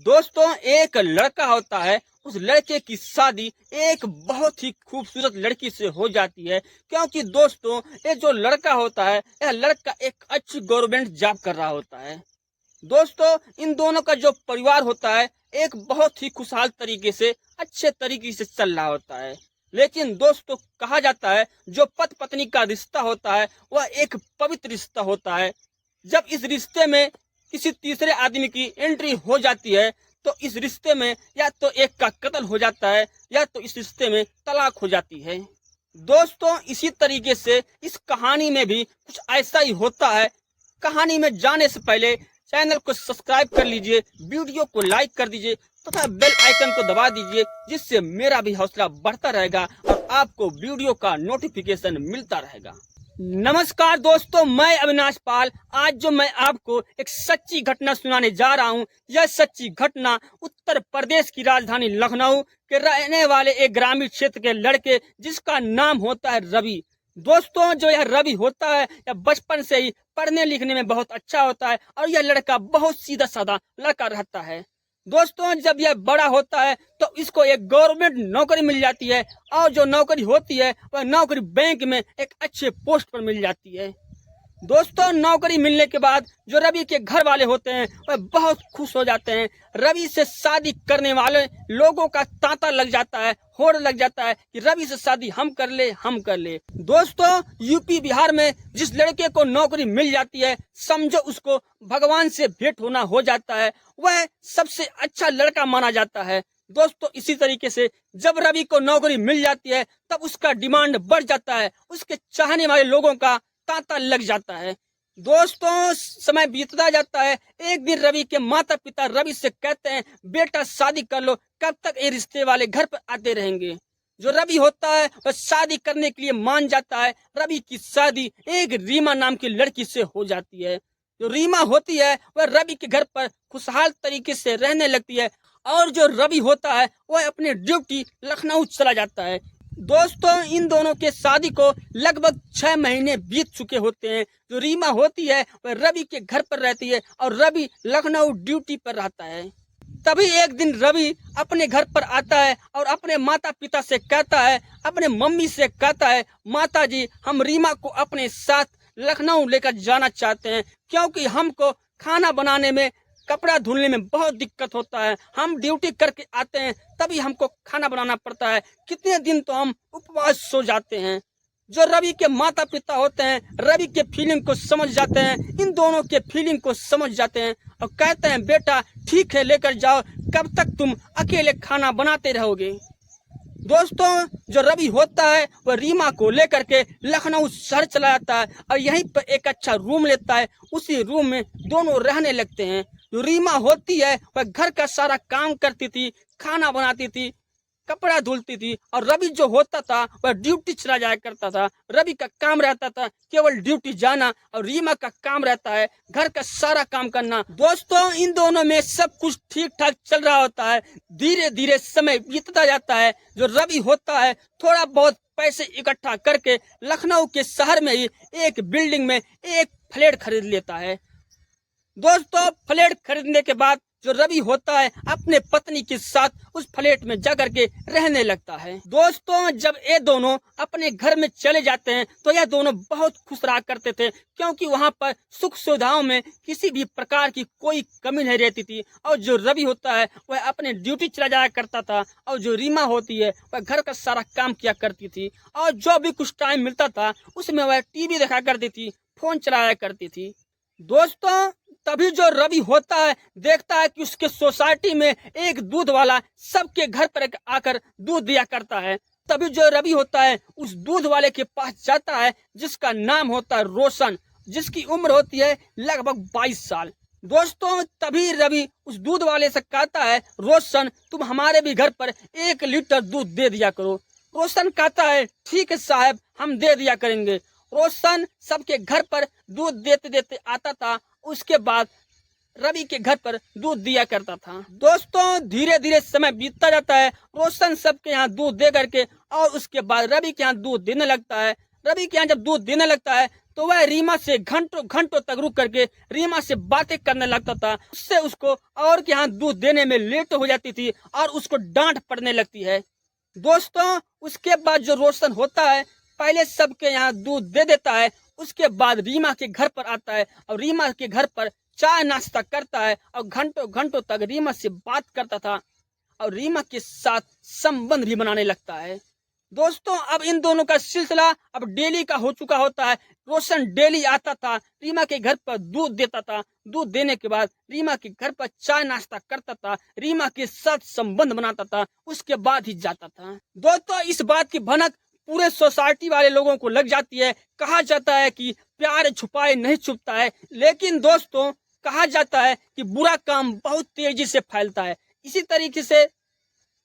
दोस्तों एक लड़का होता है, उस लड़के की शादी एक बहुत ही खूबसूरत लड़की से हो जाती है। क्योंकि दोस्तों ये जो लड़का होता है, यह लड़का एक अच्छी गवर्नमेंट जॉब कर रहा होता है। दोस्तों इन दोनों का जो परिवार होता है एक बहुत ही खुशहाल तरीके से अच्छे तरीके से चल रहा होता है। लेकिन दोस्तों कहा जाता है जो पति पत्नी का रिश्ता होता है वह एक पवित्र रिश्ता होता है। जब इस रिश्ते में किसी तीसरे आदमी की एंट्री हो जाती है तो इस रिश्ते में या तो एक का कत्ल हो जाता है या तो इस रिश्ते में तलाक हो जाती है। दोस्तों इसी तरीके से इस कहानी में भी कुछ ऐसा ही होता है। कहानी में जाने से पहले चैनल को सब्सक्राइब कर लीजिए, वीडियो को लाइक कर दीजिए तथा बेल आइकन को दबा दीजिए, जिससे मेरा भी हौसला बढ़ता रहेगा और आपको वीडियो का नोटिफिकेशन मिलता रहेगा। नमस्कार दोस्तों, मैं अविनाश पाल। आज जो मैं आपको एक सच्ची घटना सुनाने जा रहा हूं, यह सच्ची घटना उत्तर प्रदेश की राजधानी लखनऊ के रहने वाले एक ग्रामीण क्षेत्र के लड़के जिसका नाम होता है रवि। दोस्तों जो यह रवि होता है यह बचपन से ही पढ़ने लिखने में बहुत अच्छा होता है और यह लड़का बहुत सीधा साधा लड़का रहता है। दोस्तों जब यह बड़ा होता है तो इसको एक गवर्नमेंट नौकरी मिल जाती है और जो नौकरी होती है वह नौकरी बैंक में एक अच्छे पोस्ट पर मिल जाती है। दोस्तों नौकरी मिलने के बाद जो रवि के घर वाले होते हैं वह बहुत खुश हो जाते हैं। रवि से शादी करने वाले लोगों का तांता लग जाता है, होड़ लग जाता है कि रवि से शादी हम कर ले। दोस्तों यूपी बिहार में जिस लड़के को नौकरी मिल जाती है समझो उसको भगवान से भेंट होना हो जाता है, वह सबसे अच्छा लड़का माना जाता है। दोस्तों इसी तरीके से जब रवि को नौकरी मिल जाती है तब उसका डिमांड बढ़ जाता है, उसके चाहने वाले लोगों का तांता लग जाता है। दोस्तों समय बीतता जाता है। एक दिन रवि के माता पिता रवि से कहते हैं बेटा शादी कर लो, कब तक ये रिश्ते वाले घर पर आते रहेंगे। जो रवि होता है वह शादी करने के लिए मान जाता है। रवि की शादी एक रीमा नाम की लड़की से हो जाती है। जो रीमा होती है वह रवि के घर पर खुशहाल तरीके से रहने लगती है और जो रवि होता है वह अपने ड्यूटी लखनऊ चला जाता है। दोस्तों इन दोनों के शादी को लगभग 6 महीने बीत चुके होते हैं। जो रीमा होती है वह रवि के घर पर रहती है और रवि लखनऊ ड्यूटी पर रहता है। तभी एक दिन रवि अपने घर पर आता है और अपने माता पिता से कहता है, अपने मम्मी से कहता है माता जी हम रीमा को अपने साथ लखनऊ लेकर जाना चाहते हैं, क्योंकि हमको खाना बनाने में कपड़ा धुलने में बहुत दिक्कत होता है। हम ड्यूटी करके आते हैं तभी हमको खाना बनाना पड़ता है, कितने दिन तो हम उपवास सो जाते हैं। जो रवि के माता पिता होते हैं रवि के फीलिंग को समझ जाते हैं, इन दोनों के फीलिंग को समझ जाते हैं और कहते हैं बेटा ठीक है लेकर जाओ, कब तक तुम अकेले खाना बनाते रहोगे। दोस्तों जो रवि होता है वह रीमा को लेकर के लखनऊ शहर चला जाता है और यहीं पर एक अच्छा रूम लेता है। उसी रूम में दोनों रहने लगते हैं। जो रीमा होती है वह घर का सारा काम करती थी, खाना बनाती थी, कपड़ा धुलती थी और रवि जो होता था वह ड्यूटी चला जाया करता था। रवि का काम रहता था केवल ड्यूटी जाना और रीमा का काम रहता है घर का सारा काम करना। दोस्तों इन दोनों में सब कुछ ठीक ठाक चल रहा होता है। धीरे धीरे समय बीतता जाता है। जो रवि होता है थोड़ा बहुत पैसे इकट्ठा करके लखनऊ के शहर में ही एक बिल्डिंग में एक फ्लैट खरीद लेता है। दोस्तों फ्लैट खरीदने के बाद जो रवि होता है अपने पत्नी के साथ उस फ्लैट में जाकर के रहने लगता है। दोस्तों जब ये दोनों अपने घर में चले जाते हैं तो यह दोनों बहुत खुश रहा करते थे, क्योंकि वहां पर सुख सुविधाओं में किसी भी प्रकार की कोई कमी नहीं रहती थी। और जो रवि होता है वह अपने ड्यूटी चला जाया करता था और जो रीमा होती है वह घर का सारा काम किया करती थी और जो भी कुछ टाइम मिलता था उसमें वह टीवी देखा करती थी, फोन चलाया करती थी। दोस्तों तभी जो रवि होता है देखता है कि उसके सोसाइटी में एक दूध वाला सबके घर पर आकर दूध दिया करता है। तभी जो रवि होता है उस दूध वाले के पास जाता है जिसका नाम होता है रोशन, जिसकी उम्र होती है लगभग 22 साल। दोस्तों तभी रवि उस दूध वाले से कहता है रोशन तुम हमारे भी घर पर 1 लीटर दूध दे दिया करो। रोशन कहता है ठीक है साहब हम दे दिया करेंगे। रोशन सबके घर पर दूध देते देते आता था, उसके बाद रवि के घर पर दूध दिया करता था। दोस्तों धीरे धीरे समय बीतता जाता है। रोशन सबके यहाँ दूध दे करके और उसके बाद रवि के यहाँ दूध देने लगता है। रवि के यहाँ जब दूध देने लगता है तो वह रीमा से घंटों घंटों तक रुक करके रीमा से बातें करने लगता था। उससे उसको और के यहाँ दूध देने में लेट हो जाती थी और उसको डांट पड़ने लगती है। दोस्तों उसके बाद जो रोशन होता है पहले सबके यहाँ दूध दे देता है, उसके बाद रीमा के घर पर आता है और रीमा के घर पर चाय नाश्ता करता है और घंटों घंटों तक रीमा से बात करता था और रीमा के साथ संबंध भी बनाने लगता है। दोस्तों अब इन दोनों का सिलसिला अब डेली का हो चुका होता है। रोशन डेली आता था, रीमा के घर पर दूध देता था, दूध देने के बाद रीमा के घर पर चाय नाश्ता करता था, रीमा के साथ संबंध बनाता था, उसके बाद ही जाता था। दोस्तों इस बात की भनक पूरे सोसाइटी वाले लोगों को लग जाती है। कहा जाता है कि प्यार छुपाए नहीं छुपता है, लेकिन दोस्तों कहा जाता है कि बुरा काम बहुत तेजी से फैलता है। इसी तरीके से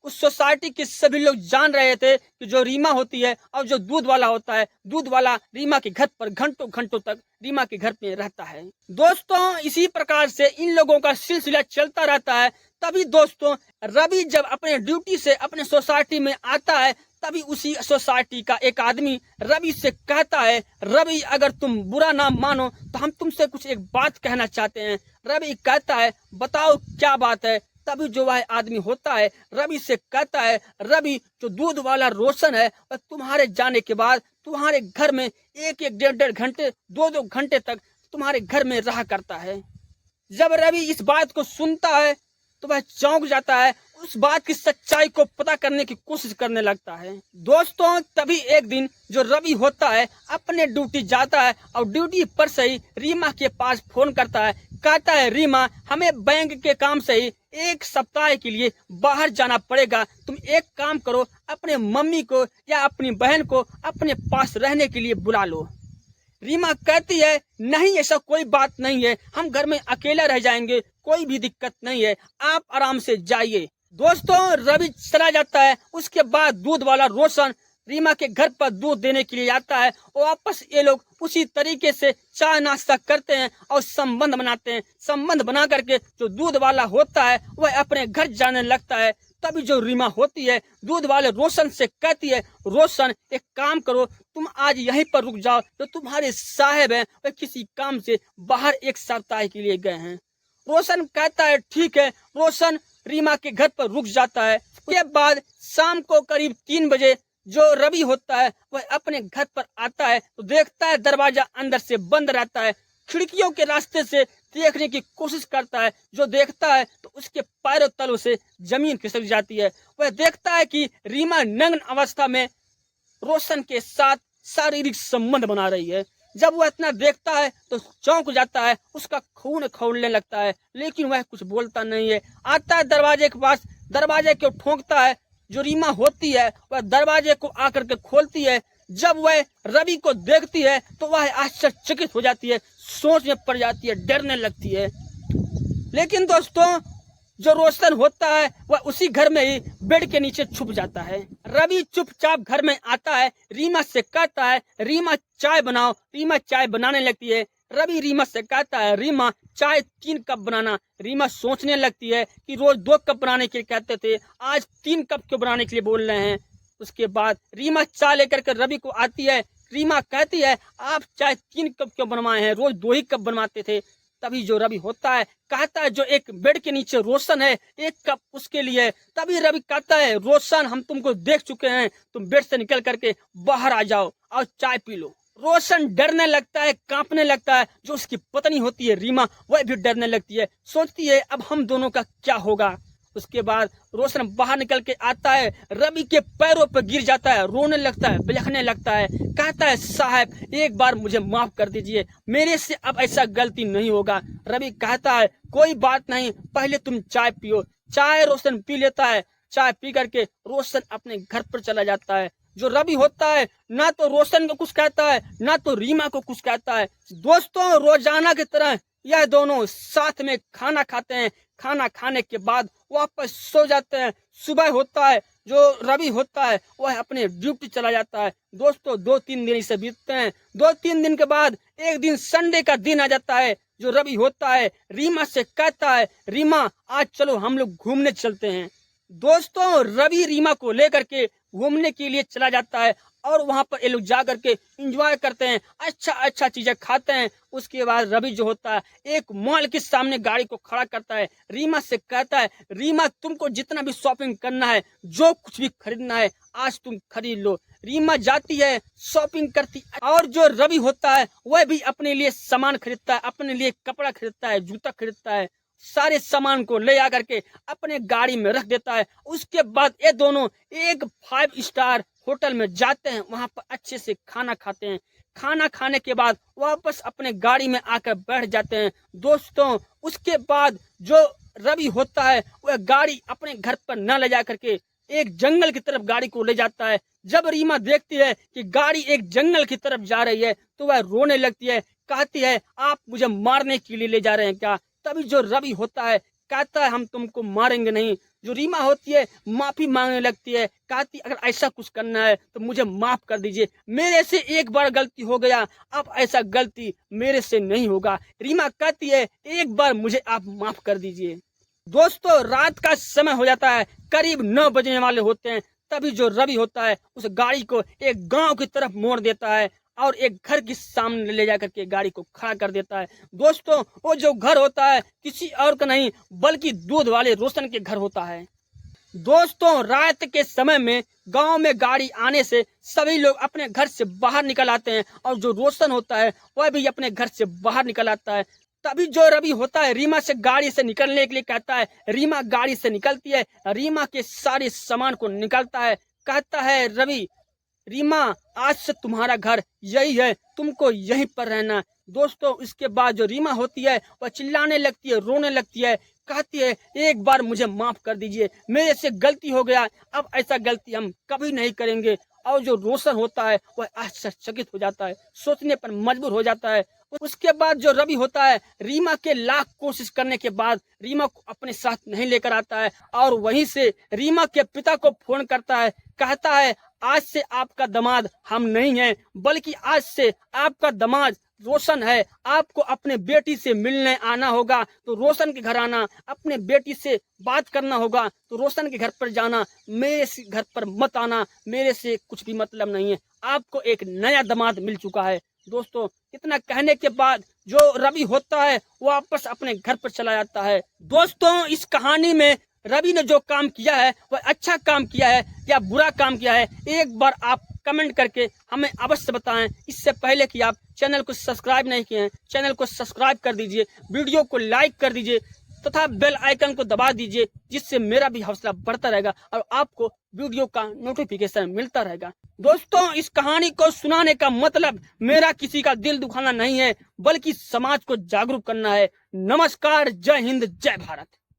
उस सोसाइटी के सभी लोग जान रहे थे कि जो रीमा होती है और जो दूध वाला होता है, दूध वाला रीमा के घर पर घंटों घंटों तक रीमा के घर में रहता है। दोस्तों इसी प्रकार से इन लोगों का सिलसिला चलता रहता है। तभी दोस्तों रवि जब अपने ड्यूटी से अपने सोसाइटी में आता है, तभी उसी सोसाइटी का एक आदमी रवि से कहता है, रवि अगर तुम बुरा ना मानो तो हम तुमसे कुछ एक बात कहना चाहते हैं। रवि कहता है बताओ क्या बात है। तभी जो वह आदमी होता है रवि से कहता है, रवि जो दूध वाला रोशन है वह तुम्हारे जाने के बाद तुम्हारे घर में एक एक डेढ़ डेढ़ घंटे दो दो घंटे तक तुम्हारे घर में रहा करता है। जब रवि इस बात को सुनता है तो वह चौंक जाता है, उस बात की सच्चाई को पता करने की कोशिश करने लगता है। दोस्तों तभी एक दिन जो रवि होता है अपने ड्यूटी जाता है और ड्यूटी पर से ही रीमा के पास फोन करता है। कहता है रीमा हमें बैंक के काम से ही एक सप्ताह के लिए बाहर जाना पड़ेगा, तुम एक काम करो अपने मम्मी को या अपनी बहन को अपने पास रहने के लिए बुला लो। रीमा कहती है नहीं ऐसा कोई बात नहीं है, हम घर में अकेला रह जाएंगे, कोई भी दिक्कत नहीं है, आप आराम से जाइए। दोस्तों रवि चला जाता है। उसके बाद दूध वाला रोशन रीमा के घर पर दूध देने के लिए आता है और वापस ये लोग उसी तरीके से चाय नाश्ता करते हैं और संबंध बनाते हैं। संबंध बना करके जो दूध वाला होता है वह अपने घर जाने लगता है। तभी जो रीमा होती है दूध वाले रोशन से कहती है, रोशन एक काम करो तुम आज यहीं पर रुक जाओ, जो तुम्हारे साहब हैं वह किसी काम से बाहर एक सप्ताह के लिए गए हैं। रोशन कहता है ठीक है। रोशन रीमा के घर पर रुक जाता है। उसके बाद शाम को करीब 3 बजे जो रवि होता है वह अपने घर पर आता है तो देखता है दरवाजा अंदर से बंद रहता है। खिड़कियों के रास्ते से देखने की कोशिश करता है, जो देखता है तो उसके पैरों तलों से जमीन खिसक जाती है। वह देखता है कि रीमा नग्न अवस्था में रोशन के साथ शारीरिक संबंध बना रही है। जब वह इतना देखता है तो चौंक जाता है, उसका खून खौलने लगता है, लेकिन वह कुछ बोलता नहीं है। आता है दरवाजे के पास, दरवाजे को ठोंकता है। जो रीमा होती है वह दरवाजे को आकर के खोलती है। जब वह रवि को देखती है तो वह आश्चर्यचकित हो जाती है, सोच में पड़ जाती है, डरने लगती है। लेकिन दोस्तों जो रोशन होता है वह उसी घर में ही बेड के नीचे छुप जाता है। रवि चुपचाप घर में आता है, रीमा से कहता है रीमा चाय बनाओ। रीमा चाय बनाने लगती है। रवि रीमा से कहता है रीमा चाय 3 कप बनाना। रीमा सोचने लगती है कि रोज 2 कप बनाने के लिए कहते थे, आज 3 कप क्यों बनाने के लिए बोल रहे हैं। उसके बाद रीमा चाय लेकर के रवि को आती है। रीमा कहती है आप चाय 3 कप क्यों बनवाए हैं, रोज 2 ही कप बनवाते थे। तभी जो रवि होता है कहता है जो एक बेड के नीचे रोशन है 1 कप उसके लिए। तभी रवि कहता है रोशन हम तुमको देख चुके हैं, तुम बेड से निकल करके बाहर आ जाओ और चाय पी लो। रोशन डरने लगता है, कांपने लगता है। जो उसकी पत्नी होती है रीमा वह भी डरने लगती है, सोचती है अब हम दोनों का क्या होगा। उसके बाद रोशन बाहर निकल के आता है, रवि के पैरों पर गिर जाता है, रोने लगता है, बिलखने लगता है। कहता है साहब एक बार मुझे माफ कर दीजिए, मेरे से अब ऐसा गलती नहीं होगा। रवि कहता है कोई बात नहीं, पहले तुम चाय पियो। चाय रोशन पी लेता है। चाय पी करके रोशन अपने घर पर चला जाता है। जो रवि होता है ना तो रोशन को कुछ कहता है ना तो रीमा को कुछ कहता है। दोस्तों रोजाना की तरह यह दोनों साथ में खाना खाते हैं। खाना खाने के बाद वापस सो जाते हैं। सुबह होता है, जो रवि होता है वह अपने ड्यूटी चला जाता है। दोस्तों 2-3 दिन इसे बीतते हैं। 2-3 दिन के बाद एक दिन संडे का दिन आ जाता है। जो रवि होता है रीमा से कहता है रीमा आज चलो हम लोग घूमने चलते हैं। दोस्तों रवि रीमा को लेकर के घूमने के लिए चला जाता है और वहां पर ये लोग जा करके एंजॉय करते हैं, अच्छा चीजें खाते हैं। उसके बाद रवि जो होता है एक मॉल के सामने गाड़ी को खड़ा करता है, रीमा से कहता है रीमा तुमको जितना भी शॉपिंग करना है, जो कुछ भी खरीदना है आज तुम खरीद लो। रीमा जाती है, शॉपिंग करती है और जो रवि होता है वह भी अपने लिए सामान खरीदता है, अपने लिए कपड़ा खरीदता है, जूता खरीदता है, सारे सामान को ले आकर के अपने गाड़ी में रख देता है। उसके बाद ये दोनों एक 5 स्टार होटल में जाते हैं, वहां पर अच्छे से खाना खाते हैं। खाना खाने के बाद वापस अपने गाड़ी में आकर बैठ जाते हैं। दोस्तों उसके बाद जो रवि होता है वह गाड़ी अपने घर पर न ले जा करके एक जंगल की तरफ गाड़ी को ले जाता है। जब रीमा देखती है कि गाड़ी एक जंगल की तरफ जा रही है तो वह रोने लगती है, कहती है आप मुझे मारने के लिए ले जा रहे हैं क्या? तभी जो रवि होता है कहता है हम तुमको मारेंगे नहीं। जो रीमा होती है माफी मांगने लगती है, कहती अगर ऐसा कुछ करना है तो मुझे माफ कर दीजिए, मेरे से एक बार गलती हो गया, अब ऐसा गलती मेरे से नहीं होगा। रीमा कहती है एक बार मुझे आप माफ कर दीजिए। दोस्तों रात का समय हो जाता है, करीब 9 बजने वाले होते हैं। तभी जो रवि होता है उस गाड़ी को एक गांव की तरफ मोड़ देता है और एक घर के सामने ले जाकर के गाड़ी को खड़ा कर देता है। दोस्तों वो जो घर होता है किसी और का नहीं बल्कि दूध वाले रोशन के घर होता है। दोस्तों रात के समय में गांव में गाड़ी आने से सभी लोग अपने घर से बाहर निकल आते हैं और जो रोशन होता है वह भी अपने घर से बाहर निकल आता है। तभी जो रवि होता है रीमा से गाड़ी से निकलने के लिए कहता है, रीमा गाड़ी से निकलती है, रीमा के सारे सामान को निकालता है, कहता है रवि रीमा आज से तुम्हारा घर यही है, तुमको यहीं पर रहना। दोस्तों इसके बाद जो रीमा होती है वह चिल्लाने लगती है, रोने लगती है, कहती है एक बार मुझे माफ कर दीजिए, मेरे से गलती हो गया, अब ऐसा गलती हम कभी नहीं करेंगे। और जो रोशन होता है वह आश्चर्यचकित हो जाता है, सोचने पर मजबूर हो जाता है। उसके बाद जो रवि होता है रीमा के लाख कोशिश करने के बाद रीमा को अपने साथ नहीं लेकर आता है और वहीं से रीमा के पिता को फोन करता है, कहता है आज से आपका दामाद हम नहीं हैं बल्कि आज से आपका दामाद रोशन है, आपको अपने बेटी से मिलने आना होगा तो रोशन के घर आना, अपने बेटी से बात करना होगा तो रोशन के घर पर जाना, मेरे घर पर मत आना, मेरे से कुछ भी मतलब नहीं है, आपको एक नया दामाद मिल चुका है। दोस्तों इतना कहने के बाद जो रवि होता है वापस अपने घर पर चला जाता है। दोस्तों इस कहानी में रवि ने जो काम किया है वह अच्छा काम किया है या बुरा काम किया है, एक बार आप कमेंट करके हमें अवश्य बताएं। इससे पहले कि आप चैनल को सब्सक्राइब नहीं किए हैं, चैनल को सब्सक्राइब कर दीजिए, वीडियो को लाइक कर दीजिए तथा बेल आइकन को दबा दीजिए, जिससे मेरा भी हौसला बढ़ता रहेगा और आपको वीडियो का नोटिफिकेशन मिलता रहेगा। दोस्तों इस कहानी को सुनाने का मतलब मेरा किसी का दिल दुखाना नहीं है बल्कि समाज को जागरूक करना है। नमस्कार, जय हिंद, जय भारत।